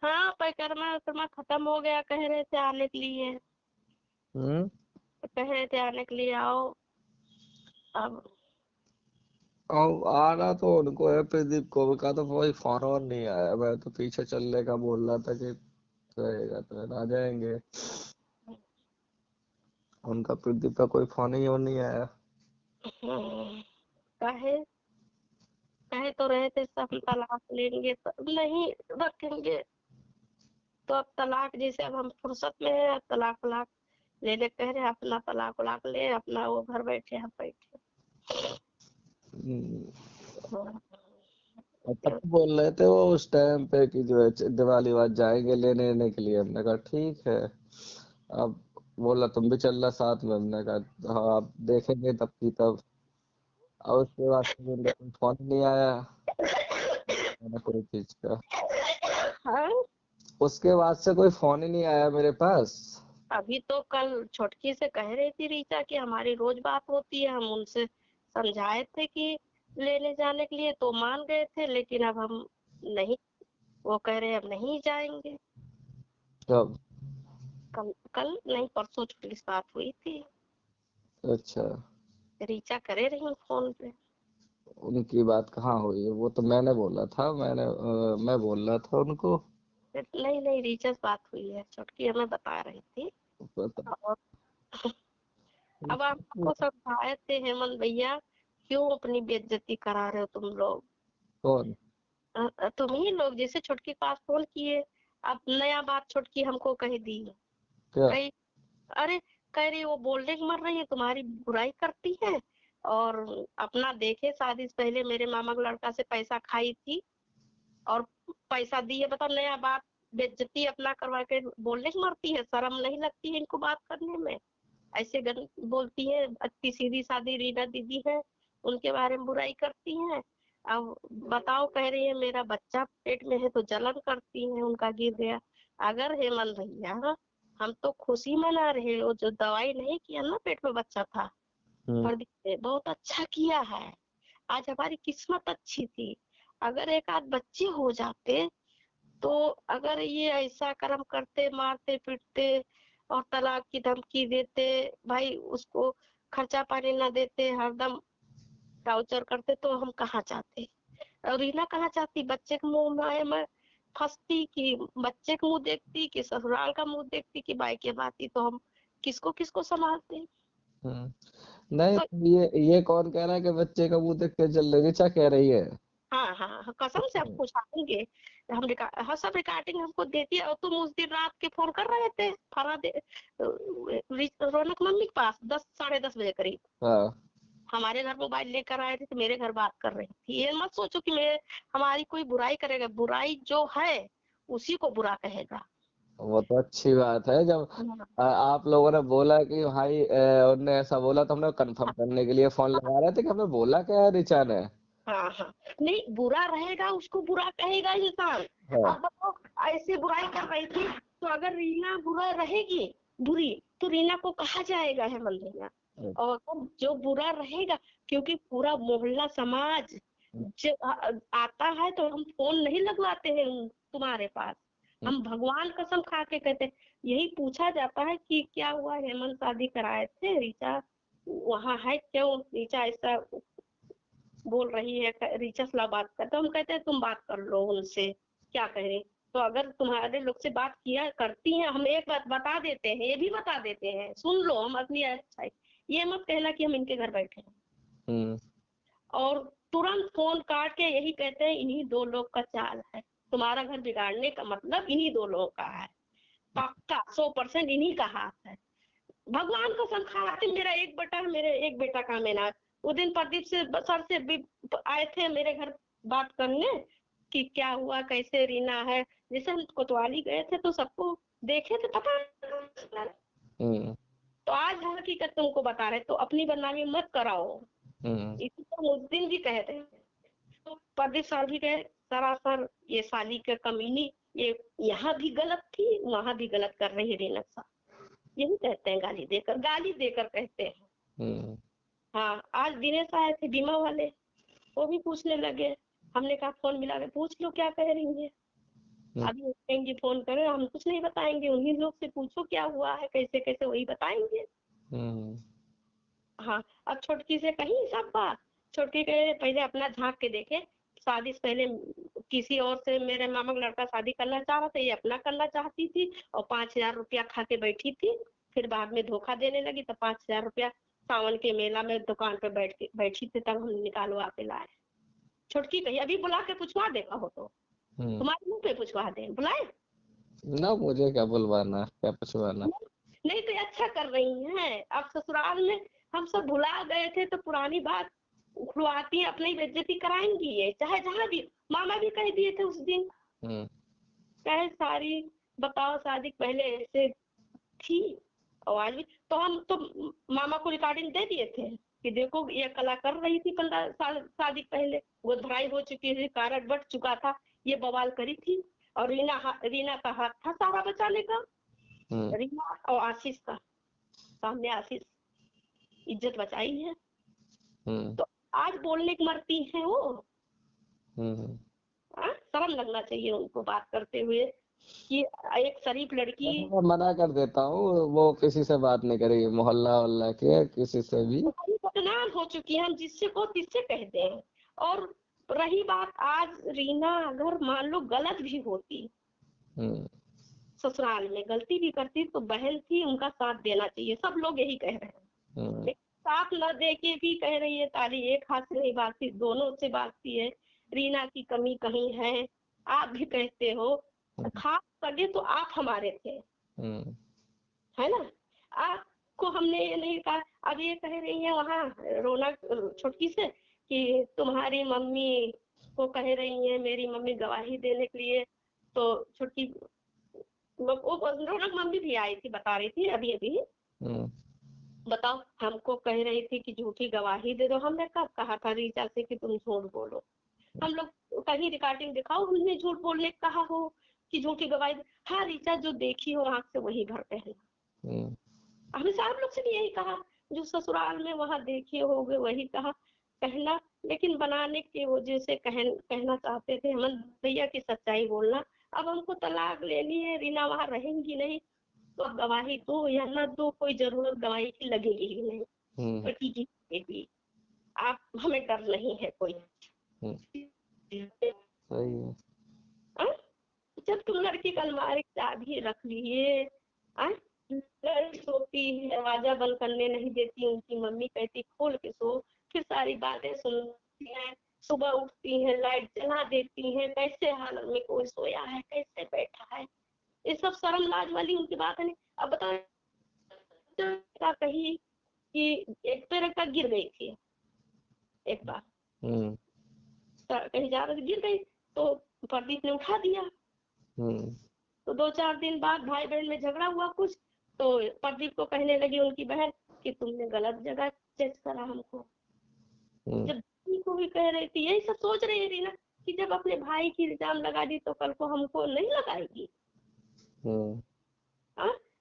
हाँ, परिक्रमा उक्रमा खत्म हो गया, कह रहे थे आने के लिए। हम्म। कह रहे थे आने के लिए, आओ अब। अब आना तो उनको है, प्रदीप को का तो कोई फोन और नहीं आया। मैं तो पीछे चलने का बोल रहा था कि रहेगा तो आ जाएंगे। उनका प्रदीप का कोई फोन ही और नहीं आया। कहे कहे तो रहे थे सब तलाक लेंगे, तो नहीं रखेंगे। तो अब तलाक जैसे अब हम फुर्सत में है, अब तलाक वलाक लेने कह रहे हैं, अपना तलाक वलाक ले, अपना वो घर बैठे हम बैठे। हम्म, हाँ, और तब तो बोल रहे थे वो उस टाइम पे कि जो है दिवाली बाद जाएंगे लेने लेने के लिए। हमने कहा ठीक है। अब बोला तुम भी चल रहा साथ में। हमने कहा हाँ आप देखेंगे तब की तब। और उसके बाद से मेरे को फोन नहीं आया मैंने कोई चीज का। हाँ, उसके बाद से कोई फोन ही नहीं आया मेरे पास। अभी तो कल छोटकी से कह रही थी रीचा कि हमारी रोज बात होती है, हम उनसे समझाए थे कि लेने जाने के लिए, तो मान गए थे, लेकिन अब हम नहीं, वो कह रहे अब नहीं जाएंगे। तब कल कल नहीं, परसों छोटकी से बात हुई थी। अच्छा, रीचा करे रही फोन पे। उनकी बात कहाँ हुई है? वो तो मैंने बोला था। मैं बोल रहा था उनको। नहीं नहीं, रीचा से बात हुई है, छोटकी हमें बता रही थी। पता और अब आपको समझाए थे हेमंत भैया, क्यों अपनी बेइज्जती करा रहे हो तुम लोग। कौन? तुम ही लोग जैसे छोटकी के पास फोन किए, अब नया बात छोटकी हमको कह दी। क्या? कही, अरे कह रही वो बोलने की मर रही है, तुम्हारी बुराई करती है, और अपना देखे शादी से पहले मेरे मामा के लड़का से पैसा खाई थी, और पैसा दिए, बताओ नया बात, बेइज्जती अपना करवा के बोलने की मरती है, शर्म नहीं लगती है इनको बात करने में। ऐसे बोलती है, अच्छी सीधी सादी रीना दीदी है, उनके बारे में बुराई करती हैं। अब बताओ, कह रही है मेरा बच्चा पेट में है तो जलन करती है, उनका गिर गया। अगर हेमंत भैया, हम तो खुशी मना रहे हो, जो दवाई नहीं किया ना, पेट में बच्चा था, हम्म। प्रदीप ने बहुत अच्छा किया है। आज हमारी किस्मत अच्छी थी, अगर एक आध बच्चे हो जाते, तो अगर ये ऐसा कर्म करते, मारते पीटते और तलाक की धमकी देते, भाई उसको खर्चा पानी ना देते, हरदम टार्चर करते, तो हम कहाँ जाते। और रीना कहाँ चाहती, बच्चे के मुंह में मैं फंसती, कि बच्चे का मुंह देखती, कि ससुराल का मुंह देखती, कि मायके में आती, तो हम किसको किसको संभालते। नहीं तो तो ये कौन कह रहा है कि बच्चे का मुंह देख के चल रही? ऋचा कह रही है। हाँ हाँ हाँ, कसम से हम पूछाएंगे। हाँ, सब रिकॉर्डिंग हमको देती है, और तुम उस दिन रात के फोन कर रहे थे रौनक मम्मी के पास 10 साढ़े 10 बजे करीब, हाँ, हमारे घर मोबाइल लेकर आए थे, तो मेरे घर बात कर रही थी। ये मत सोचो कि मैं हमारी कोई बुराई करेगा, बुराई जो है उसी को बुरा कहेगा। वो तो अच्छी बात है। जब हाँ आप लोगों ने बोला कि भाई उनने ऐसा बोला तो हमने कंफर्म करने के लिए फोन लगा रहे थे कि हमने बोला क्या है ऋचा ने। हाँ हाँ, नहीं बुरा रहेगा उसको बुरा कहेगा इंसान। हाँ। अब बताओ, ऐसे बुराई कर रही थी, तो अगर रीना बुरा रहेगी, बुरी, तो रीना को कहा जाएगा हेमंत भैया। और जो बुरा रहेगा, क्योंकि पूरा मोहल्ला समाज जो आता है, तो हम फोन नहीं लगवाते हैं तुम्हारे पास, हम भगवान कसम खा के कहते हैं। यही पूछा जाता है कि क्या हुआ, हेमंत शादी कराए थे, रीचा वहां है, क्यों रीचा ऐसा बोल रही है, रीचा से बात करते, हम कहते हैं तुम बात कर लो उनसे, क्या कह रहे। तो अगर तुम्हारे लोग से बात किया करती हैं, हम एक बात बता देते हैं, ये भी बता देते हैं, सुन लो, हम अपनी अच्छा, ये मत कहना कि हम इनके घर बैठे हैं। हम्म। और तुरंत फोन काट के यही कहते हैं, इन्हीं दो लोग का चाल है, तुम्हारा घर बिगाड़ने का मतलब इन्हीं दो लोगों का है, पक्का 100% इन्हीं का हाथ है। भगवान को संखाते, मेरा एक बेटा है, मेरे एक बेटा का मेना है। वो दिन प्रदीप से सर से भी आए थे मेरे घर बात करने, कि क्या हुआ, कैसे रीना है। जैसे हम कोतवाली गए थे, तो सबको देखे थे, पता है। हम्म। तो आज है हकीकत तुमको बता रहे, तो अपनी बदनामी मत कराओ। हम्म। इसी को उस दिन भी कहे थे, तो प्रदीप सर भी कहे, सरासर ये साली के कमीनी, ये यहाँ भी गलत थी, वहां भी गलत कर रही है रीना सा। यही कहते हैं, गाली देकर कहते हैं। हम्म। हाँ, आज दिनेश आए थे बीमा वाले, वो भी पूछने लगे, हमने कहा फोन मिला के पूछ लो क्या कह रही है। अभी उठेंगी फोन करें, हम कुछ नहीं बताएंगे, उन्हीं लोग से पूछो क्या हुआ है, कैसे कैसे, वही बताएंगे। हाँ, अब छोटकी से कहीं सब बात, छोटकी के पहले अपना झांक के देखे, शादी से पहले किसी और से मेरे मामा का लड़का शादी करना चाह रहा था, ये अपना करना चाहती थी और 5,000 रुपया खा के बैठी थी। फिर बाद में धोखा देने लगी तो 5,000 रुपया सावन के मेला में दुकान पे बैठी थी, तब हम निकालवा के लाए। छोटकी कही अभी बुला के पूछवा देगा हो तो तुम्हारे मुंह पे पूछवा दे, बुलाए ना, मुझे क्या बुलवाना, क्या पूछवाना। नहीं तो ये अच्छा कर रही हैं। अब ससुराल में हम सब भुला गए थे तो पुरानी बात खुलवाती, अपनी बेइज्जती कराएंगी ये, चाहे जहाँ भी। मामा भी कह दिए थे उस दिन, कहे सारी बताओ शादी पहले ऐसे थी और आज भी। तो हम तो मामा को रिकॉर्डिंग दे दिए थे कि देखो ये कला कर रही थी 15 साल शादी पहले, वो धराई हो चुकी थी, कारड बट चुका था, ये बवाल करी थी। और रीना का हाथ था सारा बचाने का, रीना और आशीष का, सामने आशीष इज्जत बचाई है। तो आज बोलने की मरती है वो। शर्म लगना चाहिए उनको बात करते हुए कि एक शरीफ लड़की। मैं मना कर देता हूँ, वो किसी से बात नहीं करेगी, मोहल्ला के किसी से भी। बदनाम हो चुकी है, हम जिससे को तिससे कहते हैं। और रही बात, आज रीना अगर मान लो गलत भी होती, ससुराल में गलती भी करती, तो बहन थी, उनका साथ देना चाहिए, सब लोग यही कह रहे हैं। साथ न दे के भी कह रही है ताली एक हाथ से नहीं बांधती, दोनों से बांधती है। रीना की कमी कहीं है, आप भी कहते हो, खास सगे तो आप हमारे थे, है ना। आपको हमने ये नहीं कहा। अब ये कह रही है वहाँ रोना छोटकी से कि तुम्हारी मम्मी को कह रही है, मेरी मम्मी गवाही देने के लिए। तो छोटकी रौनक मम्मी भी आई थी, बता रही थी अभी अभी, बताओ हमको कह रही थी कि झूठी गवाही दे दो। हमने कब कहा था रीचा से कि तुम झूठ बोलो? हम लोग कहीं रिकॉर्डिंग दिखाओ हमने झूठ बोलने कहा हो कि झूठी गवाही। हाँ रीचा जो देखी हो आंख से वही भर कहना। हमने साहब लोग से भी यही कहा, जो ससुराल में वहाँ देखे होगे वही कहा कहना, लेकिन बनाने की वजह से कहना चाहते थे हेमंत भैया की सच्चाई बोलना। अब हमको तलाक लेनी है, रीना वहाँ रहेंगी नहीं, तो अब गवाही दो या न दो, कोई जरूरत गवाही की लगेगी ही नहीं, पति की लगेगी। आप हमें डर नहीं है कोई। सही है। जब तुम लड़की का अलमारी की चाबी रख लिए, सोती है, दरवाजा बंद करने नहीं देती, उनकी मम्मी कहती खोल के सो, फिर सारी बातें सुनती हैं, सुबह उठती हैं लाइट जला देती हैं, कैसे हालत में कोई सोया है, कैसे बैठा है, ये सब शर्म लाज वाली उनकी बात है नहीं। अब बताओ कही कि एक पैर का गिर गई थी एक बार, कहीं जा रही गिर गई, तो प्रदीप ने उठा दिया। तो 2-4 दिन बाद भाई बहन में झगड़ा हुआ कुछ, तो प्रदीप को कहने लगी उनकी बहन कि तुमने गलत जगह जज करा हमको। जब को भी कह रही थी, यही सब सोच रही थी ना कि जब अपने भाई की इल्जाम लगा दी तो कल को हमको नहीं लगाएगी।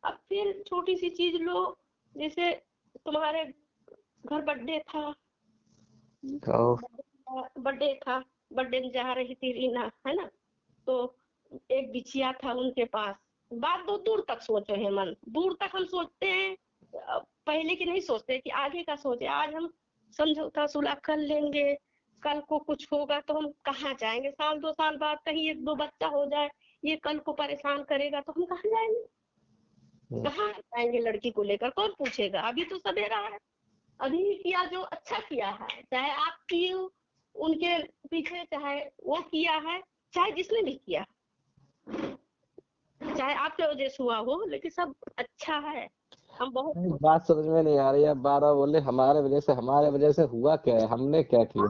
अब फिर छोटी सी चीज लो, जैसे तुम्हारे घर बर्थडे था, बर्थडे में जा रही थी रीना, है ना, तो एक बिछिया था उनके पास। बात तो दूर तक सोचो हेमंत, दूर तक हम सोचते हैं, पहले की नहीं सोचते कि आगे का सोचे। आज हम समझौता सुलह कर लेंगे, कल को कुछ होगा तो हम कहाँ जाएंगे? 1-2 साल बाद कहीं 1-2 बच्चा हो जाए, ये कल को परेशान करेगा तो हम कहाँ जाएंगे? कहाँ जाएंगे? लड़की को लेकर कौन पूछेगा? अभी तो सवेरा है, अभी किया जो अच्छा किया है, चाहे आप किए उनके पीछे, चाहे वो किया है, चाहे जिसने भी किया, चाहे आपके वजह से हुआ हो, लेकिन सब अच्छा है। हम बहुत बात समझ में नहीं आ रही है। 12 बोले हमारे वजह से हुआ क्या है, हमने क्या किया?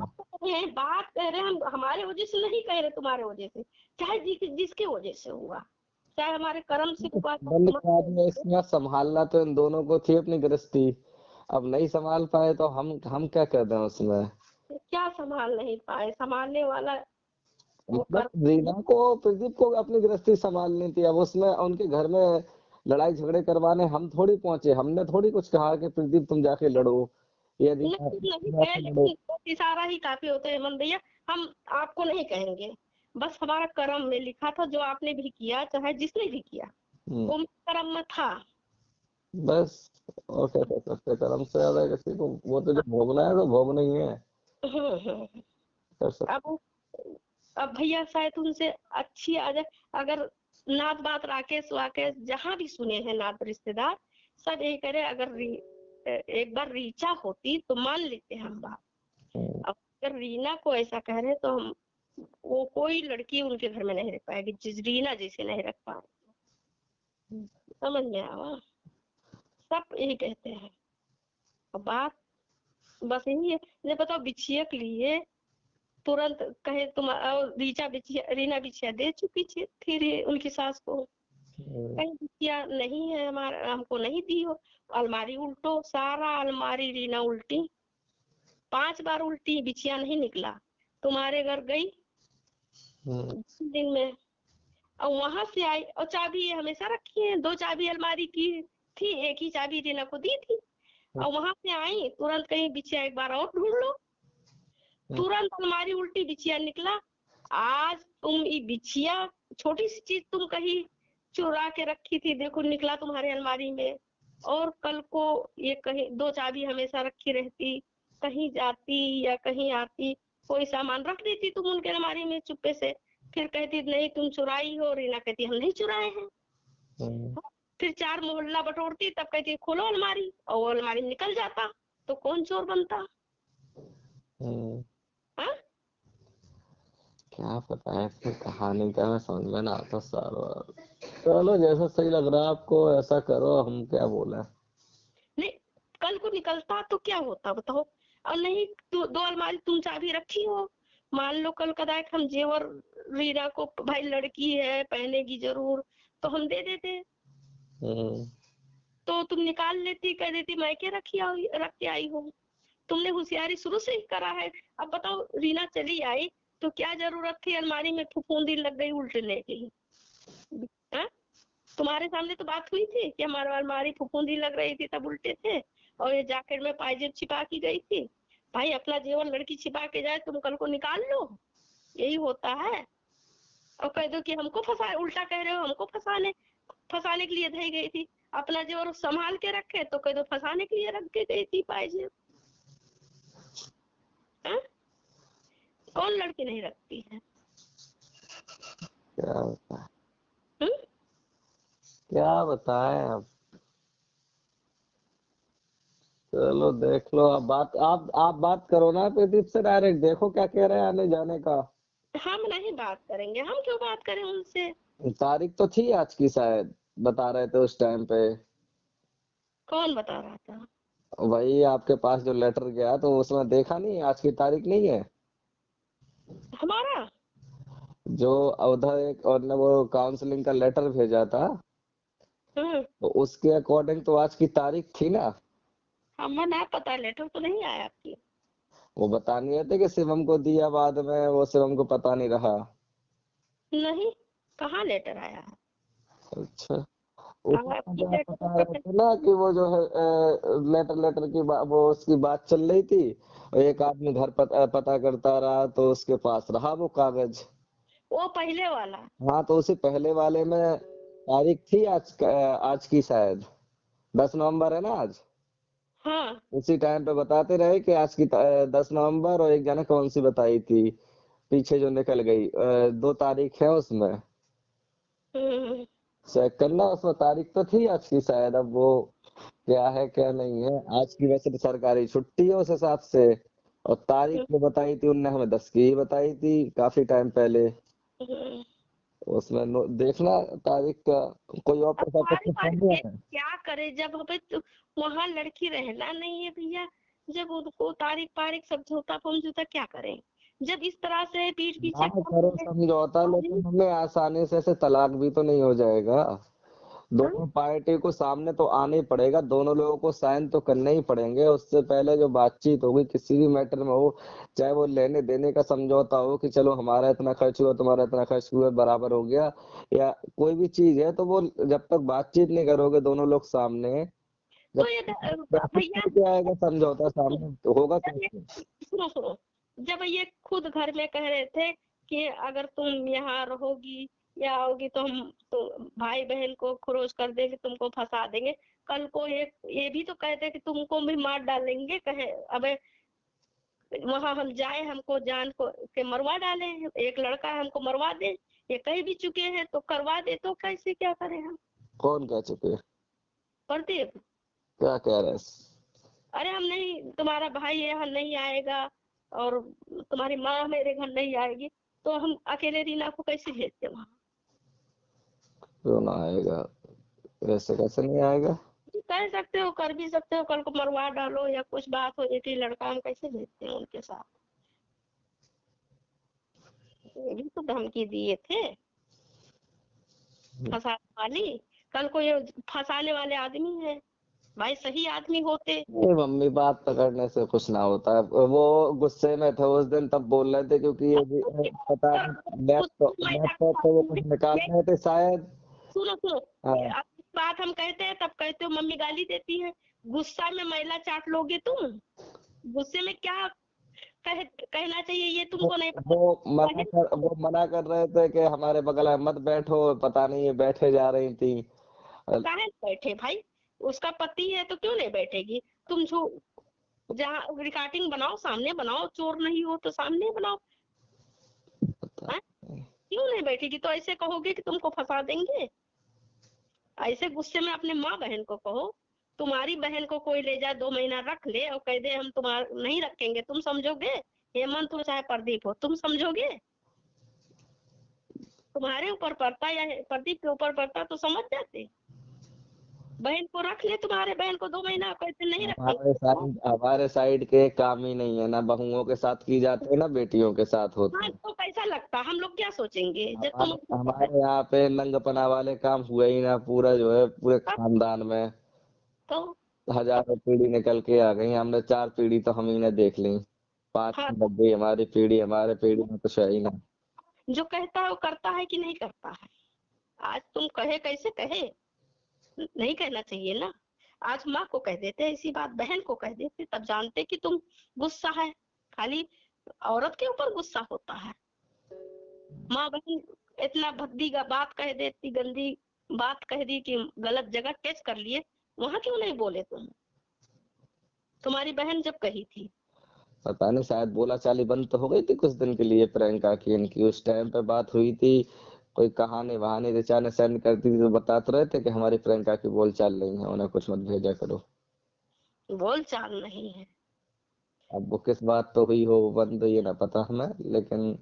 बात कह रहे हैं हम, हमारे वजह से नहीं कह रहे, तुम्हारे वजह से, चाहे जिसके वजह से हुआ, चाहे हमारे कर्म से हुआ। इसमें संभालना तो इन दोनों को थी अपनी गृहस्थी, अब नहीं संभाल पाए तो हम क्या कर दें उसमें? क्या संभाल नहीं पाए? संभालने वाला मतलब रीना को, प्रदीप को अपनी गृहस्थी संभालनी थी। अब उसमें उनके घर में लड़ाई झगड़े करवाने हम थोड़ी पहुंचे, हमने थोड़ी कुछ कहा कि प्रदीप तुम जाके लड़ो, यदि नहीं है, लेकिन इशारा ही काफी होता है हेमंत भैया। हम आपको नहीं कहेंगे, बस हमारा कर्म में लिखा था, जो आपने भी किया चाहे जिसने भी किया वो कर्म में था। बस और क्या कर सकते, कर्म से ज्यादा किसी को, वो तो जो भोगना है तो भोगना ही है, हम्म। कर सकते। अब भैया शायद उनसे अच्छी आ जाए। अगर नात बात राकेश वाकेश जहाँ भी सुने हैं नात रिश्तेदार सब यही करे, अगर एक बार रीचा होती तो मान लेते हम बात। अब अगर रीना को ऐसा कह रहे तो हम, वो कोई लड़की उनके घर में नहीं रख पाएगी जिस रीना जैसे नहीं रख पाए। समझ में आवा, सब यही कहते हैं। अब बात बस यही है। ये बताओ बिछिया के लिए तुरंत कहे तुम, और रीना बिछिया दे चुकी थी उनकी सास को, कहीं बिछिया नहीं है हमारा, हमको नहीं दी हो। अलमारी उल्टो, सारा अलमारी रीना उल्टी, 5 बार उल्टी, बिछिया नहीं निकला। तुम्हारे घर गई दिन में और वहां से आई, और चाबी हमेशा रखी है, 2 चाबी अलमारी की थी, एक ही चाबी रीना को दी थी। और वहां से आई तुरंत कहीं बिछिया एक बार और ढूंढ लो, तुरंत अलमारी उल्टी, बिछिया निकला। आज तुम ये बिछिया, छोटी सी चीज तुम कहीं चुरा के रखी थी, देखो निकला तुम्हारे अलमारी में। और कल को ये कहीं 2 चाबी हमेशा रखी रहती, कहीं जाती या कहीं आती, कोई सामान रख देती तुम उनके अलमारी में चुप्पे से, फिर कहती नहीं तुम चुराई हो, रीना कहती हम नहीं चुराए हैं। फिर 4 मोहल्ला बटोरती, तब कहती खोलो अलमारी, और वो अलमारी निकल जाता, तो कौन चोर बनता? हाँ? क्या पता है इसकी कहानी का, मैं समझ में ना आता सारा। चलो जैसा सही लग रहा है आपको ऐसा करो, हम क्या बोले। नहीं, कल को निकलता तो क्या होता बताओ? और नहीं तो 2 अलमारी तुम चाबी रखी हो, मान लो कल कदाक हम जेवर रीना को, भाई लड़की है पहनेगी जरूर, तो हम दे देते, तो तुम निकाल लेती, कह देती मायके रख के आई हो। तुमने होशियारी शुरू से ही करा है। अब बताओ रीना चली आई तो क्या जरूरत थी अलमारी में फफूंदी लग गई उल्टने की? हाँ? तुम्हारे सामने तो बात हुई थी कि हमारा अलमारी फफूंदी लग रही थी तब उल्टे थे, और ये जैकेट में पायजेब छिपा की गई थी। भाई अपना जेवर लड़की छिपा के जाए, तुम कल को निकाल लो, यही होता है। और कह दो कि हमको फंसा, उल्टा कह रहे हो, हमको फंसाने के लिए धई गई थी। अपना जेवर संभाल के रखे तो कह दो फंसाने के लिए रख के गई थी पायजेब। हाँ? कौन लड़की नहीं रखती है? क्या बताएं, हम्म? क्या बताएं अब। चलो देख लो, अब बात आप बात करो ना प्रदीप से डायरेक्ट, देखो क्या कह रहे हैं आने जाने का। हम नहीं बात करेंगे, हम क्यों बात करें उनसे? तारीख तो थी आज की शायद, बता रहे थे उस टाइम पे। कौन बता रहा था? वही आपके पास जो लेटर गया तो उसमें देखा नहीं, आज की तारीख नहीं है। हमारा? जो उधर एक और ने वो काउंसलिंग का लेटर भेजा था, हम्म। तो उसके अकॉर्डिंग तो आज की तारीख थी ना। हमें ना पता, लेटर तो नहीं आया आपकी। वो बता नहीं रहे थे कि शिवम को दिया बाद में, वो शिवम को पता नहीं रहा। नहीं, कहाँ लेटर आया है? अच्छा, उसमें आपकी जो आप लेटर बता तो रहे थे ना कि वो जो है लेटर की वो उसकी बात चल रही थी, और एक आदमी घर पता करता रहा तो उसके पास रहा वो कागज। वो पहले वाला। हाँ तो उसी पहले वाले में तारीख थी आज की शायद, 10 नवंबर है ना आज। हाँ। उसी टाइम पे बताते रहे कि आज की 10 नवंबर, और एक जाने कौन सी बताई थी पीछे जो निकल गई, 2 तारीख है उसमें। हम्म। चेक करना, उसमें तारीख तो थी आज की शायद, अब वो क्या है क्या नहीं है। आज की वैसे तो सरकारी छुट्टी है उस हिसाब से, और तारीख जो बताई थी उनने हमें 10 की ही बताई थी काफी टाइम पहले। हम्म। उसमें देखना तारीख का, कोई और अब पैसा हमारी तो बात समझ है, है। क्या करे जब हमें तो वहाँ लड़की रहना नहीं है भैया, जब उनको तारीख पारीख सब झूठा फमझूठा क्या करें? जब इस तरह से पीठ पीछे हाँ करो समझौता, लेकिन हमें आसानी से ऐसे तलाक भी तो नहीं हो जाएगा। दोनों पार्टी को सामने तो आना ही पड़ेगा, दोनों लोगों को साइन तो करने ही पड़ेंगे। उससे पहले जो बातचीत होगी किसी भी मैटर में हो, चाहे वो लेने देने का समझौता हो कि चलो हमारा इतना खर्च हुआ तुम्हारा इतना खर्च हुआ बराबर हो गया, या कोई भी चीज है, तो वो जब तक बातचीत नहीं करोगे दोनों लोग सामने, जब तो ये कैसे भैया, करके आएगा समझौता सामने, तो होगा जब ये कैसे। सुनो सुनो, जब ये खुद घर में कह रहे थे कि अगर तुम यहाँ रहोगी या आओगी तो हम तो भाई बहन को खरोच कर देंगे, तुमको फंसा देंगे। कल को ये भी तो कहते कि तुमको भी मार डालेंगे, कहे अबे वहां हम जाए, हमको जान को के मरवा डाले, एक लड़का है हमको मरवा दे, ये कह भी चुके हैं तो करवा दे, तो कैसे क्या करें हम? कौन कह चुके? प्रदीप, क्या कह रहे? अरे हम नहीं, तुम्हारा भाई यहाँ नहीं आएगा और तुम्हारी माँ मेरे घर नहीं आएगी, तो हम अकेले रीना को कैसे भेजते वहाँ? क्यों ना आएगा? वैसे कैसे नहीं आएगा? कह सकते हो, कर भी सकते हो, कल को मरवा डालो या कुछ बात हो जाती, लड़का हम कैसे भेजते हैं उनके साथ? ये भी तो धमकी दिए थे फंसाने वाली। कल को ये फंसाने वाले आदमी है भाई, सही आदमी होते। ये मम्मी बात पकड़ने से कुछ ना होता है, वो गुस्से में थे उस दिन तब बोल रहे थे, क्योंकि ये भी पता नहीं लैपटॉप पे वो कुछ निकाल रहे थे शायद। सुनो सुनो, हाँ। अब बात हम कहते हैं तब कहते हो मम्मी गाली देती है। गुस्सा में मैला चाट लोगे तुम? गुस्से में क्या कहना चाहिए ये तुमको नहीं पता? वो मना कर रहे थे कि हमारे बगल में मत बैठो, पता नहीं ये बैठे जा रही थी। काहे बैठे भाई? उसका पति है तो क्यों नहीं बैठेगी? तुम जो जहाँ रिकॉर्डिंग बनाओ, सामने बनाओ, चोर नहीं हो तो सामने बनाओ। हाँ? क्यों नहीं बैठेगी? तो ऐसे कहोगे कि तुमको फंसा देंगे? ऐसे गुस्से में अपने माँ बहन को कहो। तुम्हारी बहन को कोई ले जाए 2 महीना रख ले और कह दे हम तुम्हारा नहीं रखेंगे, तुम समझोगे? हेमंत हो चाहे प्रदीप हो, तुम समझोगे? तुम्हारे ऊपर पड़ता या प्रदीप के ऊपर पड़ता तो समझ जाते। बहन को रख ले, तुम्हारे बहन को 2 महीना कैसे नहीं रखेंगे? हमारे साइड के काम ही नहीं है ना, बहुओं के साथ की जाती है ना बेटियों के साथ होती हाँ है। तो कैसा लगता, हम लोग क्या सोचेंगे जब तुम हमारे यहाँ पे नंगपना वाले काम हुए ही ना, पूरा जो है पूरे खानदान में तो हजारों पीढ़ी निकल के आ गई, हमने 4 पीढ़ी तो हम ही ने देख ली, 5 हाँ, लग गई हमारी पीढ़ी, हमारे पीढ़ी में कुछ है ही ना। जो कहता है वो करता है कि नहीं करता है? आज तुम कहे, कैसे कहे? नहीं कहना चाहिए ना। आज माँ को कह देते ऐसी बात, बहन को कह देते, तब जानते कि तुम गुस्सा है। खाली औरत के ऊपर गुस्सा होता है। माँ बहन इतना भद्दी का बात कह देती, गंदी बात कह दी कि गलत जगह टच कर लिए, वहां क्यों नहीं बोले तुम? तुम्हारी बहन जब कही थी। पता नहीं, शायद बोला चाली बंद तो हो गई थी कुछ दिन के लिए प्रियंका की, इनकी उस टाइम पे बात हुई थी, कोई कहानी वहानी ऋचा ने सेंड कर दी थी, तो बताते रहे थे कि हमारी प्रियंका की बोल चाल नहीं है, उन्हें कुछ मत भेजा करो। बोल चाल नहीं है? अब वो किस बात पे हुई हो वो बंद, ये ना पता हमें, लेकिन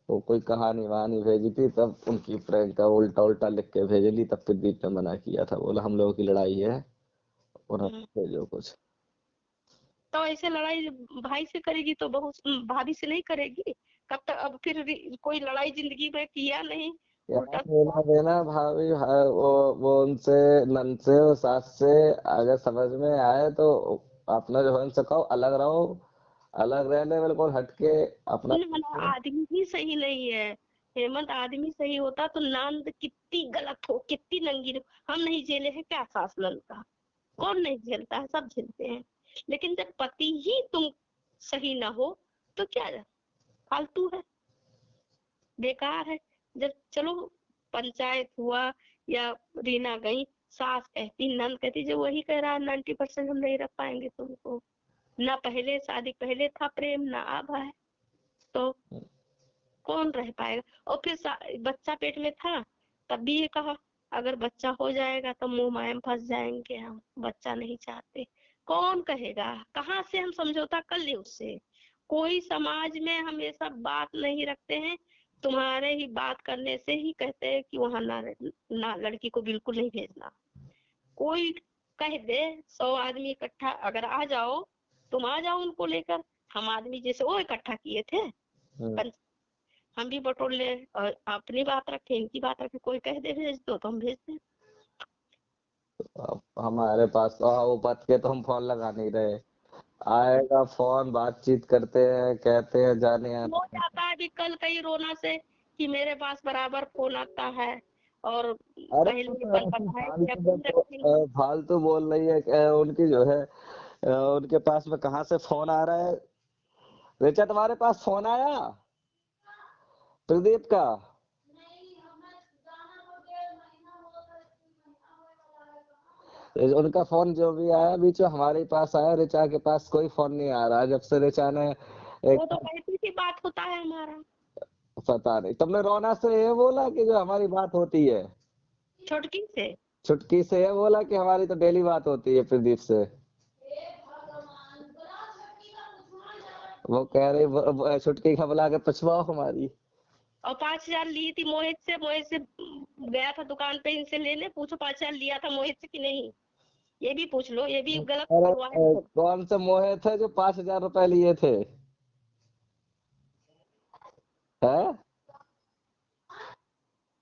वो कोई कहानी वहानी भेजी थी, तब उनकी प्रियंका उल्टा उल्टा लिख के भेज ली, तब फिर दीप ने मना किया था, बोला हम लोगों की लड़ाई है, उन्हें भेजो कुछ। तो ऐसे लड़ाई भाई से करेगी तो बहू भाभी से नहीं करेगी? कब तक? अब फिर कोई लड़ाई जिंदगी में किया नहीं, उल्टा लेना देना भाभी, वो उनसे, नन से और सास से अगर समझ में आए तो अपना जो है उनसे कहो अलग रहो, अलग रहने बिल्कुल हटके अपना। आदमी ही सही नहीं है। हेमंत आदमी सही होता तो नंद कितनी गलत हो, कितनी नंगी हो, हम नहीं झेले हैं क्या सास नंद का? कौन नहीं झेलता है? सब झेलते हैं। लेकिन जब पति ही तुम सही ना हो तो क्या फालतू है, बेकार है। जब चलो पंचायत हुआ या रीना गई, सास कहती, नंद कहती, जो वही कह रहा है 90% हम नहीं रख पाएंगे तुमको। ना पहले शादी पहले था प्रेम, ना अब है, तो कौन रह पाएगा? और फिर बच्चा पेट में था तब भी ये कहा अगर बच्चा हो जाएगा तो मुंह माय में फंस जाएंगे, हम बच्चा नहीं चाहते। कौन कहेगा? कहाँ से हम समझौता कर ले उससे? कोई समाज में हम ये सब बात नहीं रखते हैं। तुम्हारे ही बात करने से ही कहते हैं कि वहां ना लड़की को बिल्कुल नहीं भेजना। कोई कह दे, 100 आदमी इकट्ठा अगर आ जाओ, तुम आ जाओ उनको लेकर, हम आदमी जैसे वो इकट्ठा किए थे, हम भी बटोर ले और अपनी बात रखे, इनकी बात रखे, कोई कह दे भेज दो तो हम भेज दें। हमारे पास तो वो पत के तो हम फोन लगा नहीं रहे, आएगा फोन, बातचीत करते हैं, कहते हैं जाने हो जाता है अभी कल कई रोना से कि मेरे पास बराबर फोन आता है और अरे पहले अपन बताए थे अब नहीं तो रखेंगे। फालतू बोल रही है उनकी जो है उनके पास में कहाँ से फोन आ रहा है? ऋचा तुम्हारे पास फोन आया? प्रदीप का उनका फोन जो भी आया बीच में हमारे पास आया, ऋचा के पास कोई फोन नहीं आ रहा जब से ऋचा ने वो तो कहती थी बात होता है हमारा। पता नहीं तुमने रोना से ये बोला कि जो हमारी बात होती है, छुटकी से छुटकी से ये बोला कि हमारी तो डेली बात होती है प्रदीप से। वो कह रही छुटकी का बुला के पूछवाओ हमारी। और 5,000 ली थी मोहित से गया था दुकान पे इनसे लेने, पूछो 5,000 लिया था मोहित से कि नहीं, ये भी पूछ लो, ये भी गलत हुआ है। कौन से मोहित थे जो 5,000 रुपए लिए थे? है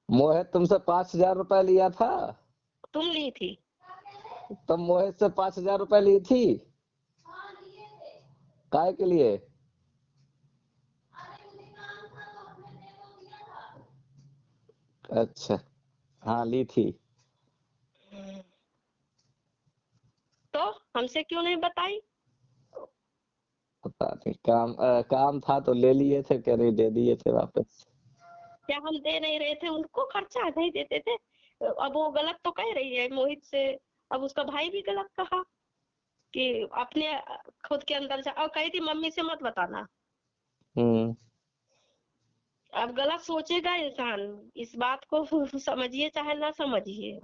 मोहित तुमसे 5,000 रुपए लिया था? तुम ली थी? तुम मोहित से 5,000 रुपए ली थी? काय के लिए? अच्छा हाँ ली थी। तो हमसे क्यों नहीं बताई? पता नहीं काम था तो ले लिए थे, कह रही दे दिए थे वापस। क्या हम दे नहीं रहे थे उनको, खर्चा नहीं देते थे? अब वो गलत तो कह रही है मोहित से, अब उसका भाई भी गलत कहा कि अपने खुद के अंदर जा, और कही थी मम्मी से मत बताना। अब गलत सोचेगा इंसान, इस बात को समझिए चाहे ना समझिए।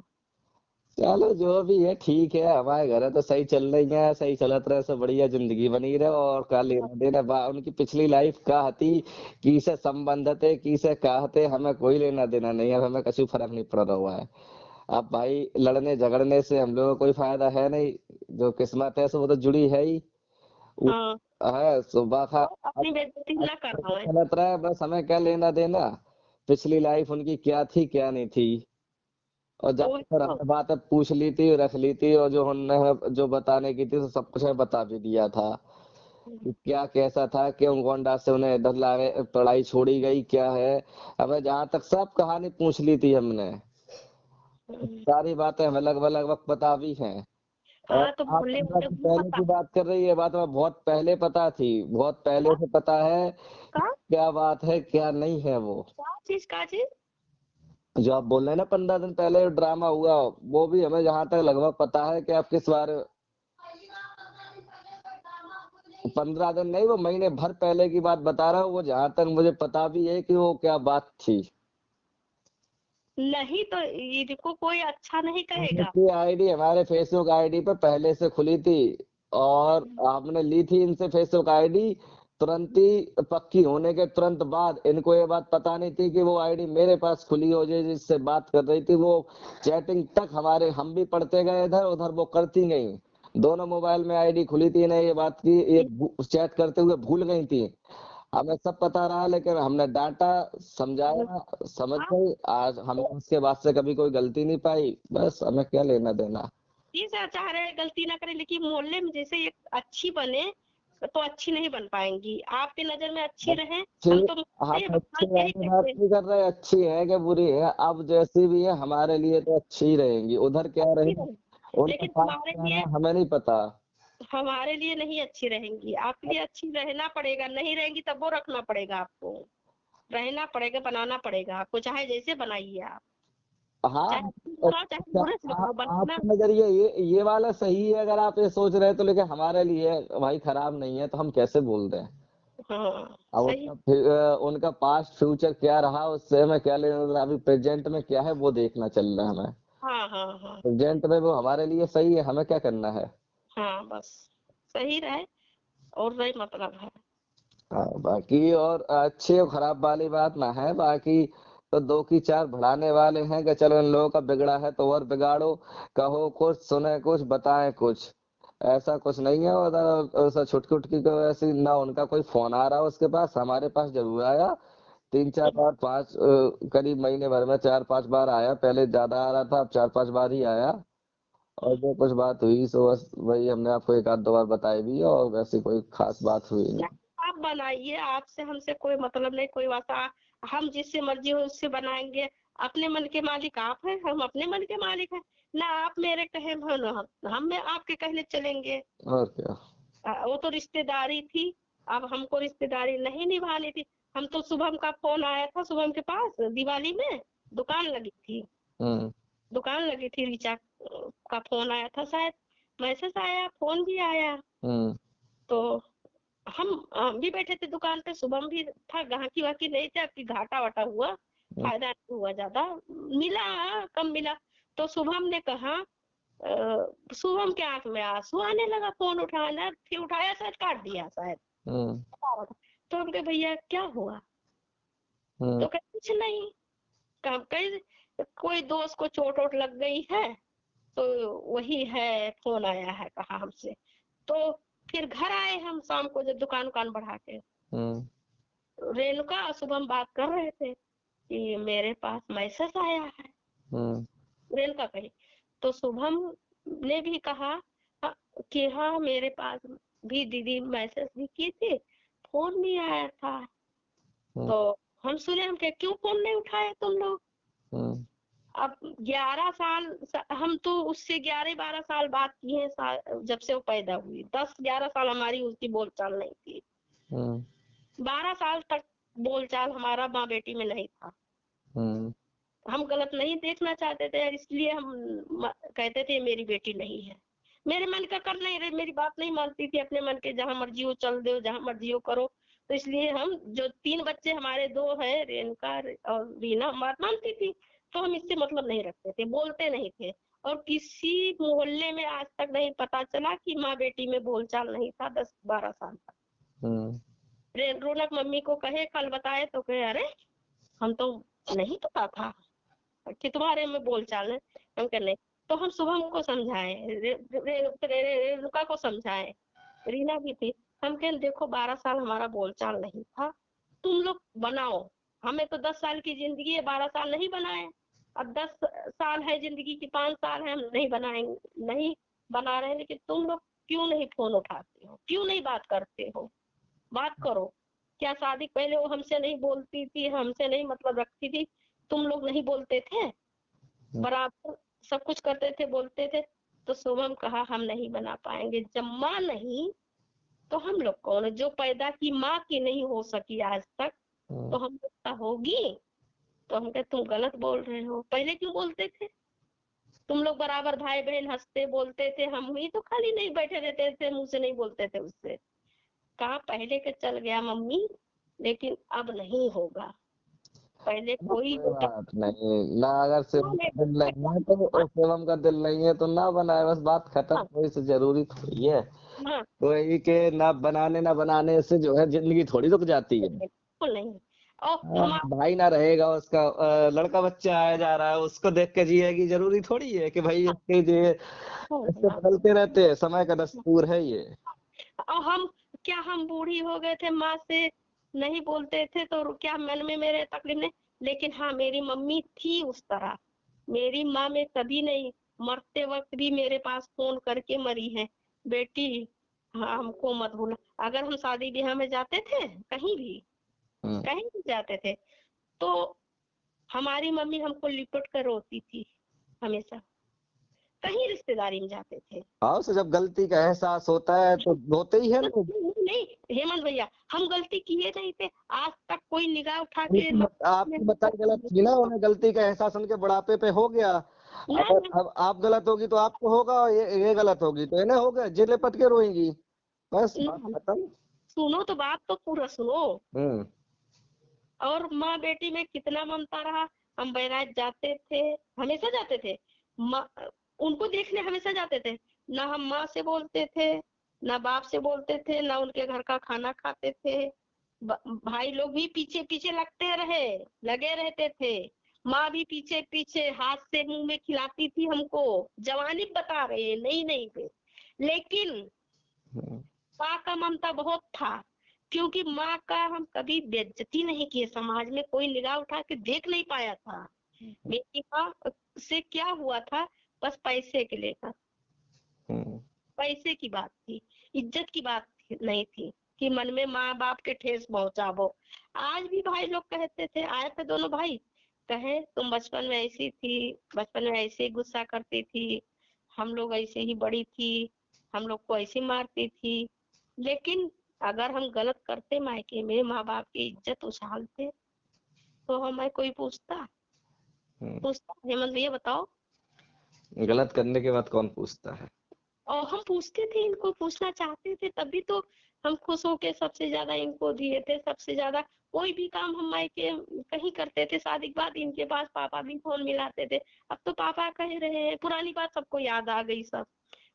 चलो जो भी है ठीक है, हमारे घर है तो सही चल रही है, सही चलत रहे से बढ़िया जिंदगी बनी रहे और का लेना देना उनकी पिछली लाइफ का हती की से संबंध थे की से का थे, हमें कोई लेना देना नहीं है, हमें कछु फर्क नहीं पड़ रहा है। अब भाई लड़ने झगड़ने से हम लोगों को कोई फायदा है नहीं, जो किस्मत है सो वो तो जुड़ी है ही। हाँ है सुबह का अपनी बेइज्जती ना कर रहा है। चलत रहा है, बस हमें क्या लेना देना, पिछली लाइफ उनकी क्या थी क्या नहीं थी। और जब फिर हमने बात पूछ ली थी रख ली थी और जो हमने जो बताने की थी तो सब कुछ बता भी दिया था कि क्या कैसा था, क्यों गोंडा से उन्हें इधर लाए, पढ़ाई छोड़ी गई क्या है, हमें जहाँ तक सब कहानी पूछ ली थी हमने, सारी बातें हमें लगभग लगभग पता भी हैं। और हाँ तो आप बोले 15 मुझे की वो पहले पता की बात कर रही है, बात हमें बहुत पहले पता थी, बहुत पहले से पता है का क्या बात है क्या नहीं है। वो का चीज जो आप बोल रहे हैं ना 15 दिन पहले ड्रामा हुआ, वो भी हमें जहाँ तक लगभग पता है कि आप किस बार 15 दिन नहीं वो महीने भर पहले की बात बता रहा हूँ, वो जहाँ तक मुझे पता भी है कि वो क्या बात थी। नहीं तो इनको कोई अच्छा नहीं कहेगा। आईडी हमारे फेसबुक आईडी पे पहले से खुली थी और आपने ली थी इनसे फेसबुक आईडी, तुरंत ही पक्की होने के तुरंत बाद इनको ये बात पता नहीं थी कि वो आईडी मेरे पास खुली हो जाए, जिससे बात कर रही थी वो चैटिंग तक हमारे हम भी पढ़ते गए इधर उधर, वो करती गई, दोनों मोबाइल में आईडी खुली थी ना, ये बात की ये चैट करते हुए भूल गई थी, हमें सब पता रहा लेकिन हमने डांटा समझाया समझ गई, आज हमने उसके बाद से कभी कोई गलती नहीं पाई, बस हमें क्या लेना देना। ये चाह रहे हैं गलती ना करें, लेकिन मोहल्ले में जैसे एक अच्छी बने तो अच्छी नहीं बन पाएंगी, आपके नजर में अच्छी रहे। हम तो हम अच्छी बात नहीं कर रहे, अच्छी है कि बुरी है, अब जैसी भी है हमारे लिए तो अच्छी ही रहेंगी, उधर क्या रहेगी उनका लेकिन पास क्या है हमें नहीं पता। हमारे लिए नहीं अच्छी रहेंगी, आपके लिए अच्छी रहना पड़ेगा, नहीं रहेंगी तब वो रखना पड़ेगा आपको, रहना पड़ेगा, बनाना पड़ेगा आपको, चाहे जैसे बनाइए आप, हाँ चाहे बुरे से बनाओ, बनाना। आपका नजरिया ये वाला सही है अगर आप ये सोच रहे तो, लेकिन हमारे लिए भाई खराब नहीं है तो हम कैसे बोल दें। हाँ अब सही। उनका पास्ट फ्यूचर क्या रहा उससे हमें क्या लेना देना, अभी प्रेजेंट में क्या है वो देखना चल रहा है हमें, हाँ हाँ हाँ प्रेजेंट में वो हमारे लिए सही है, हमें क्या करना है। हाँ बस सही रहे और वही मतलब है। हाँ बाकी और अच्छी और खराब वाली बात ना है, बाकी तो दो की चार बढ़ाने वाले हैं कि चलो इन लोगों का बिगड़ा है तो और बिगाड़ो, कहो कुछ सुने कुछ बताएं कुछ, ऐसा कुछ नहीं है। उधर छुटकी उटकी को ऐसी ना उनका कोई फोन आ रहा उसके पास, हमारे पास जरूर आया 3-4 बार, करीब महीने भर में 4-5 बार आया, पहले ज्यादा आ रहा था अब 4-5 बार ही आया। और जो कुछ बात हुई सो बस वही हमने आपको 1-2 बार बताई भी है और वैसी कोई खास बात हुई नहीं। आप बनाइए, आपसे हमसे कोई मतलब नहीं, कोई वास्ता, हम जिससे मर्जी हो उससे बनाएंगे, अपने मन के मालिक आप हैं, हम अपने मन के मालिक हैं, ना आप मेरे कहे हम आपके कहने चलेंगे। और क्या। वो तो रिश्तेदारी थी, अब हमको रिश्तेदारी नहीं निभानी थी, हम तो शुभम का फोन आया था, शुभम के पास दिवाली में दुकान लगी थी, दुकान लगी थी, रिचार्ज का फोन आया था शायद, मैसेज आया, फोन भी आया। तो हम भी बैठे थे दुकान पे, शुभम भी था, गाहकी वाकी नहीं थे, आपकी घाटा वाटा हुआ, फायदा नहीं हुआ, ज्यादा मिला, कम मिला। तो शुभम ने कहा, शुभम के आंख में आंसू आने लगा, फोन उठाना, फिर उठाया शायद, काट दिया शायद। तो हम कहे भैया क्या हुआ? तो कहे कुछ नहीं, कहीं कोई दोस्त को चोट वोट लग गई है, तो वही है, फोन आया है, कहा हमसे। तो फिर घर आए हम शाम को, जब दुकान बढ़ा के, रेणुका और शुभम बात कर रहे थे कि मेरे पास मैसेज आया है, रेणुका कही। तो शुभम ने भी कहा कि हाँ मेरे पास भी दीदी मैसेज भी की थी, फोन भी आया था। तो हम सुने, हम कहे क्यों फोन नहीं उठाए तुम लोग? अब 11 साल, हम तो उससे 11-12 साल बात किए हैं, जब से वो पैदा हुई, 10-11 साल हमारी उसकी बोलचाल नहीं थी, 12 साल तक बोलचाल हमारा माँ बेटी में नहीं था। हम गलत नहीं देखना चाहते थे, इसलिए हम कहते थे मेरी बेटी नहीं है, मेरे मन का कर नहीं रहे, मेरी बात नहीं मानती थी, अपने मन के, जहाँ मर्जी हो चल दो, जहाँ मर्जी हो करो। तो इसलिए हम, जो 3 बच्चे हमारे, 2 है, रेणुका और रीना, मानती थी, तो हम इससे मतलब नहीं रखते थे, बोलते नहीं थे। और किसी मोहल्ले में आज तक नहीं पता चला कि माँ बेटी में बोलचाल नहीं था 10-12 साल तक। रौनक मम्मी को कहे, कल बताए, तो कहे अरे हम तो नहीं पता था कि तुम्हारे में बोलचाल है, हम कहे नहीं। तो हम शुभम को समझाए, रेणुका को समझाए, रीना भी थी, हम कहे देखो 12 साल हमारा बोलचाल नहीं था, तुम लोग बनाओ, हमें तो 10 साल की जिंदगी है, 12 साल नहीं बनाए, अब 10 साल है जिंदगी की, 5 साल है, हम नहीं बनाएंगे, नहीं बना रहे, लेकिन तुम लोग क्यों नहीं फोन उठाते हो, क्यों नहीं बात करते हो, बात करो। क्या शादी पहले वो हमसे नहीं बोलती थी, हमसे नहीं मतलब रखती थी, तुम लोग नहीं बोलते थे, बराबर सब कुछ करते थे, बोलते थे। तो शुभम कहा हम नहीं बना पाएंगे, जब माँ नहीं तो हम लोग कौन है, जो पैदा की माँ की नहीं हो सकी आज तक, तो हम लोग का होगी? तो हम कहते तुम गलत बोल रहे हो, पहले क्यों बोलते थे? तुम लोग बराबर भाई बहन हंसते बोलते थे, हम ही तो खाली नहीं बैठे रहते थे, मुंह से नहीं बोलते थे उससे। कहा पहले के चल गया मम्मी, लेकिन अब नहीं होगा, पहले कोई कोई बात नहीं ना, अगर शिवम का दिल नहीं है तो, शिवम का दिल नहीं है तो ना बनाए, बस बात खत्म, कोई से जरूरी थोड़ी है कोई के ना बनाने से जो है जिंदगी थोड़ी रुक जाती है। बिल्कुल नहीं। और भाई ना रहेगा उसका, लड़का बच्चा आया जा रहा है, उसको देख के जिएगी, जरूरी थोड़ी है कि भाई इसके इससे बदलते रहते हैं, समय का दस्तूर है ये। और हम बूढ़ी हो गए थे, माँ से नहीं बोलते थे, तो क्या मन में मेरे तकलीफ नहीं, लेकिन हाँ मेरी मम्मी थी उस तरह, मेरी माँ में कभी नहीं, मरते वक्त भी मेरे पास फोन करके मरी है, बेटी हाँ हमको मत भूलना। अगर हम शादी ब्याह में जाते थे, कहीं भी जाते थे, तो हमारी मम्मी हमको लिपट कर रोती थी हमेशा, कहीं रिश्तेदारी में जाते थे। हाँ, उसे जब गलती का एहसास होता है तो होते ही है लोग। नहीं हेमंत भैया, हम गलती किए नहीं थे, आज तक कोई निगाह उठा के आपकी बताई गलत थी ना, उन्हें गलती का एहसास उनके बुढ़ापे पे हो गया। अगर अब आप गलत होगी तो आपको होगा, और ये गलत होगी तो इन्हें होगा, जेल पट के रोएंगी, बस बात खत्म। सुनो तो, बात तो पूरा सुनो। और माँ बेटी में कितना ममता रहा, हम बैराज जाते थे, हमेशा जाते थे, उनको देखने हमेशा जाते थे, ना हम माँ से बोलते थे, ना बाप से बोलते थे, ना उनके घर का खाना खाते थे, भाई लोग भी पीछे पीछे लगे रहते थे, माँ भी पीछे पीछे हाथ से मुंह में खिलाती थी हमको, जवानी बता रहे नहीं नहीं थे, लेकिन माँ का ममता बहुत था, क्योंकि माँ का हम कभी बेइज्जती नहीं किए, समाज में कोई निगाह उठा के देख नहीं पाया था। मेरी माँ से क्या हुआ था, बस पैसे के लेकर, पैसे की बात थी, इज्जत की बात नहीं थी कि मन में माँ बाप के ठेस पहुंचावो। आज भी भाई लोग कहते थे, आए थे दोनों भाई, कहे तुम बचपन में ऐसी थी, बचपन में ऐसे ही गुस्सा करती थी, हम लोग ऐसे ही बड़ी थी, हम लोग को ऐसे मारती थी, लेकिन अगर हम गलत करते मायके में, माँ बाप की इज्जत उछालते, तो हमें कोई पूछता? हेमंत भैया बताओ। गलत करने के बाद कौन पूछता है? और हम पूछते थे, इनको पूछना चाहते थे, तभी तो हम खुश होके सबसे ज्यादा इनको दिए थे। सबसे ज्यादा कोई भी काम हम मायके कहीं करते थे, शादी के बाद इनके पास पापा भी फोन मिलाते थे। अब तो पापा कह रहे हैं, पुरानी बात सबको याद आ गई, सब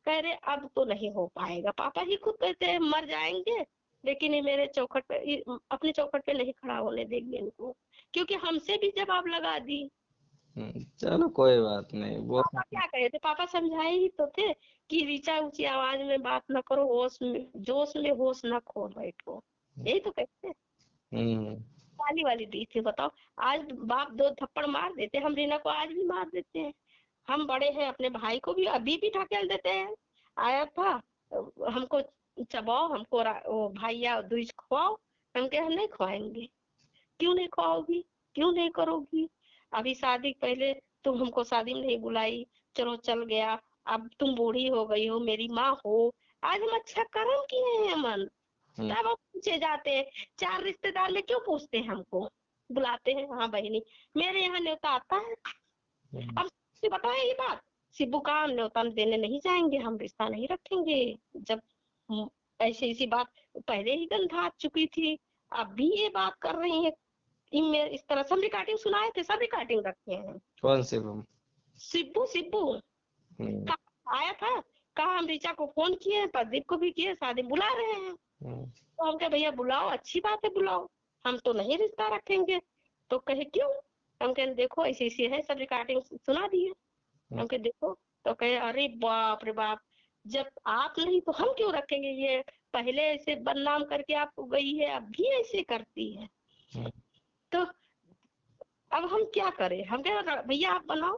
कह रहे अब तो नहीं हो पाएगा। पापा ही खुद कहते हैं मर जाएंगे, लेकिन ये मेरे चौखट पे, अपने चौखट पे नहीं खड़ा होने देंगे इनको, क्योंकि हमसे भी जवाब लगा दी। चलो कोई बात नहीं, वो पापा क्या कहे थे? पापा समझाए ही तो थे कि ऊंचा ऊंची आवाज में बात न करो, होश में, जोश में होश न खो बैठो, यही तो कहते। वाली वाली दी थी, बताओ। आज बाप दो थप्पड़ मार देते, हम रीना को आज भी मार देते हैं। हम बड़े हैं, अपने भाई को भी अभी भी ढकेल देते हैं। आया था, हमको चबाओ, हमको वो भैया दूध खुआओ, हम कहे हम नहीं खुआएंगे। क्यों नहीं खुआओगी, क्यों नहीं करोगी? अभी शादी पहले तुम हमको शादी में नहीं बुलाई, चलो चल गया, अब तुम बूढ़ी हो गई हो, मेरी माँ हो। आज हम अच्छा कर्म किए हैं मन, तब हम पूछे जाते हैं। 4 रिश्तेदार में क्यों पूछते हैं? हमको बुलाते हैं, हाँ बहनी मेरे यहाँ न्योता आता है। अब बताए ये बात, शिबू का न्योता देने नहीं जाएंगे, हम रिश्ता नहीं रखेंगे। जब ऐसी ऐसी बात पहले ही गंधा चुकी थी, अब भी ये बात कर रही है। इस तरह सब रिकॉर्डिंग सुनाए थे, सब रिकॉर्डिंग रखे हैं। कौन से रूम? शिबू शिबू आया था, कहा हम ऋचा को फोन किए, प्रदीप को भी किए, शादी बुला रहे हैं। तो हम कहे भैया बुलाओ, अच्छी बात है बुलाओ, हम तो नहीं रिश्ता रखेंगे। तो कहे क्यों? हम कहे देखो ऐसी ऐसी है, सब रिकॉर्डिंग सुना दिए। हम कहे देखो, तो कहे अरे बाप रे बाप, जब आप नहीं तो हम क्यों रखेंगे? ये पहले ऐसे बदनाम करके आपको गई है, अब भी ऐसे करती है। तो अब हम क्या करें? हम कहे भैया आप बनाओ,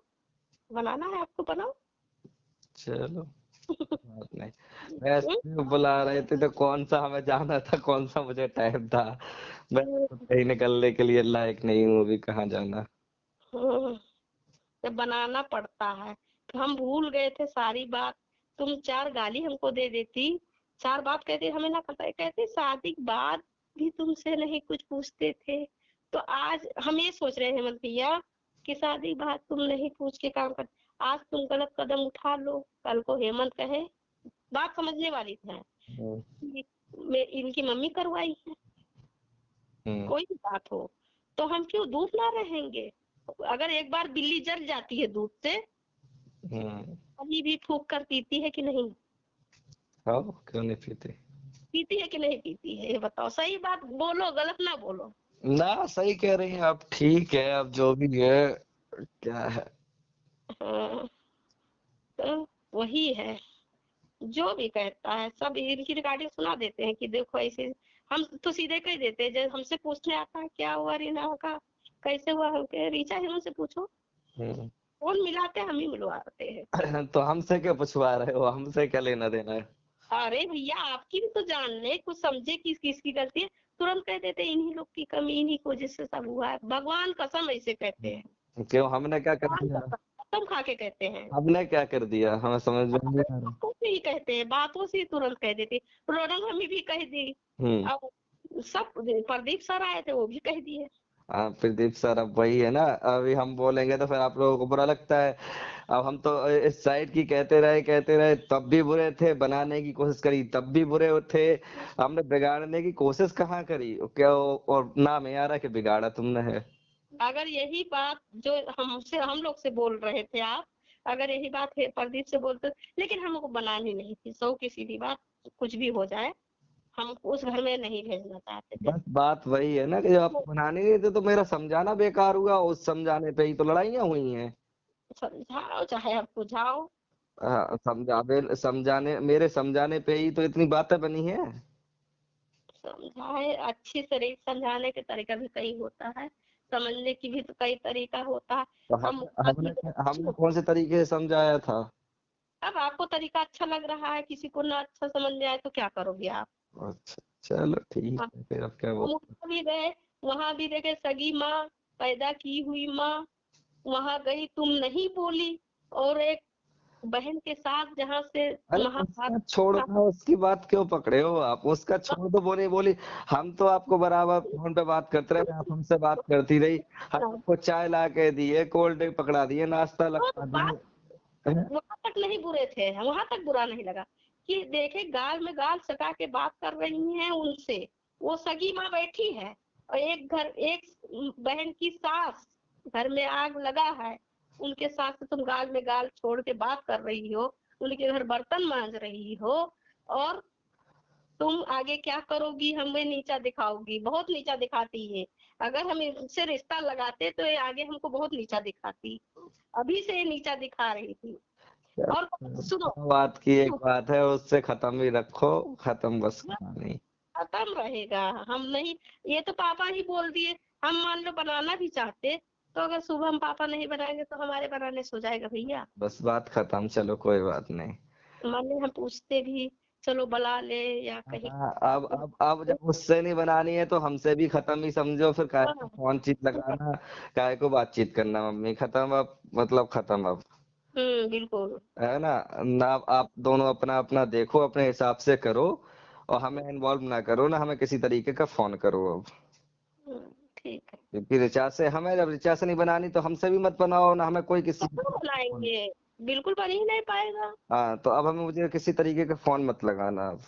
बनाना है आपको बनाओ। चलो बात नहीं, वैसे बुला रहे थे तो कौन सा हमें जाना था, कौन सा मुझे टाइम था। मैं तो कहीं निकलने के लिए लायक नहीं हूँ, अभी कहाँ जाना। जब बनाना पड़ता है, तो हम भूल गए थे सारी बात। तुम 4 गाली हमको दे देती, 4 बात कहते, हमें ना पता है, कहते शादी के बाद भी तुमसे नहीं कुछ पूछते थे। तो आज हम ये सोच रहे हैं हेमंत भैया कि शादी के बाद तुम नहीं पूछ के काम कर, आज तुम गलत कदम उठा लो, कल को हेमंत कहे, बात समझने वाली है, इनकी मम्मी करवाई है, कोई भी बात हो, तो हम क्यों दूध ना रहेंगे? अगर एक बार बिल्ली जल जाती है दूध से, अभी भी फूक कर पीती है कि नहीं? हाँ, क्यों नहीं पीते? पीती है कि नहीं पीती है? ये बताओ, सही बात बोलो, गलत ना बोलो। ना, सही कह रही हैं आप, ठीक है, अब जो भी है क्या है। हाँ, तो वही है, जो भी कहता है सब इनकी रिकॉर्डिंग सुना देते हैं कि देखो ऐसे। हम तो सीधे कह देते हैं, जब हमसे पूछने आता है क्या हुआ रीना का, कैसे हुआ, हम कहे रीचा हेमंत से पूछो, फोन मिलाते हैं, हम ही मिलवाते हैं। तो हमसे क्या पूछवा रहे हो, हमसे क्या लेना देना है? अरे भैया आपकी भी तो जान ले, कुछ समझे किस किसकी गलती है, तुरंत कह देते इन्हीं लोग की कमी, इन्हीं की वजह से सब हुआ है। भगवान कसम ऐसे कहते हैं, क्यों, हमने क्या कर भगवान दिया? कसम खा के कहते हैं। हमने क्या कर दिया, हमें समझ में नहीं आ रहा। बातों से ही कहते हैं, बातों से ही तुरंत कह देते। रोनक मम्मी भी कह दी, अब सब प्रदीप सर आए थे वो भी कह दिए। प्रदीप सर, अब वही है ना, अभी हम बोलेंगे तो फिर आप लोगों को बुरा लगता है। अब हम तो इस साइड की कहते रहे, तब भी बुरे थे, बनाने की कोशिश करी तब भी बुरे थे। हमने बिगाड़ने की कोशिश कहाँ करी क्या, और नाम ही आ रहा है कि बिगाड़ा तुमने है। अगर यही बात जो हमसे, हम लोग से बोल रहे थे आप, अगर यही बात है प्रदीप से बोलते, लेकिन हमको बनानी नहीं थी, सौ की सीधी बात, कुछ भी हो जाए हम उस घर में नहीं भेजना चाहते थे। बस बात वही है ना कि जब आपको बनाने नहीं थे तो मेरा समझाना बेकार हुआ, उस समझाने पे ही तो लड़ाइयाँ हुई हैं। समझाओ चाहे आप बुझाओ, हाँ, समझाने, मेरे समझाने पे ही तो इतनी बातें बनी है। समझाए अच्छी तरीके, समझाने के तरीका भी कई होता है, समझने की भी तो कई तरीका होता है। तो हम हमने कौन से तरीके से समझाया था? अब आपको तरीका अच्छा लग रहा है, किसी को ना अच्छा समझ में आए तो क्या करोगे आप? अच्छा, चलो ठीक हाँ, है, फिर अब क्या बोल। हम वहाँ भी गए, वहां भी देखे सगी माँ, पैदा की हुई माँ, वहां गई तुम नहीं बोली, और एक बहन के साथ जहाँ से अरे महाभारत उसका छोड़ना, उसकी बात क्यों पकड़े हो आप? उसका छोड़ दो, बोली बोली हम तो आपको बराबर फोन पे बात करते रहे, आप हमसे बात करती रही, हम आपको चाय ला के दिए, कोल्ड ड्रिंक पकड़ा दिए, नाश्ता तो लगा बात दिए। हैं? वहां तक नहीं बुरे थे, वहां तक बुरा नहीं लगा कि देखे गाल में गाल सटा के बात कर रही हैं उनसे। वो सगी माँ बैठी है और एक बहन की सास, घर में आग लगा है, उनके साथ से तुम गाल में गाल छोड़ के बात कर रही हो, उनके घर बर्तन मांज रही हो, और तुम आगे क्या करोगी, हमें नीचा दिखाओगी। बहुत नीचा दिखाती है। अगर हम इनसे रिश्ता लगाते तो ये आगे हमको बहुत नीचा दिखाती। अभी से ये नीचा दिखा रही थी। और सुनो, बात की एक बात है, उससे खत्म ही रखो, खत्म बस कहानी। खत्म रहेगा। हम नहीं, ये तो पापा ही बोल दिए। हम मान लो बनाना भी चाहते तो अगर सुबह हम पापा नहीं बनाएंगे तो हमारे बनाने से हो जाएगा भैया। बस बात खत्म, चलो कोई बात नहीं। मान लो हम पूछते भी चलो बुला ले या कहीं। हाँ, अब जब उससे नहीं बनानी है तो हमसे भी खत्म ही समझो, फिर काहे को हाँ, फोन चीत लगाना, काहे को बातचीत करना, मम्मी खत्म अब, मतलब खत्म अब। बिल्कुल। है ना? ना आप दोनों अपना अपना देखो, अपने हिसाब से करो, और हमें इन्वॉल्व ना करो, ना हमें किसी तरीके का फोन करो अब। ठीक है। क्योंकि रिचार्ज से, हमें जब रिचार्ज से नहीं बनानी तो हमसे भी मत बनाओ, ना हमें कोई किसी क्यों फोन। बनाएंगे, बिल्कुल बन ही नहीं पाएगा। हाँ, तो अब हमें, मुझे किसी तरीके का फोन मत लगाना अब।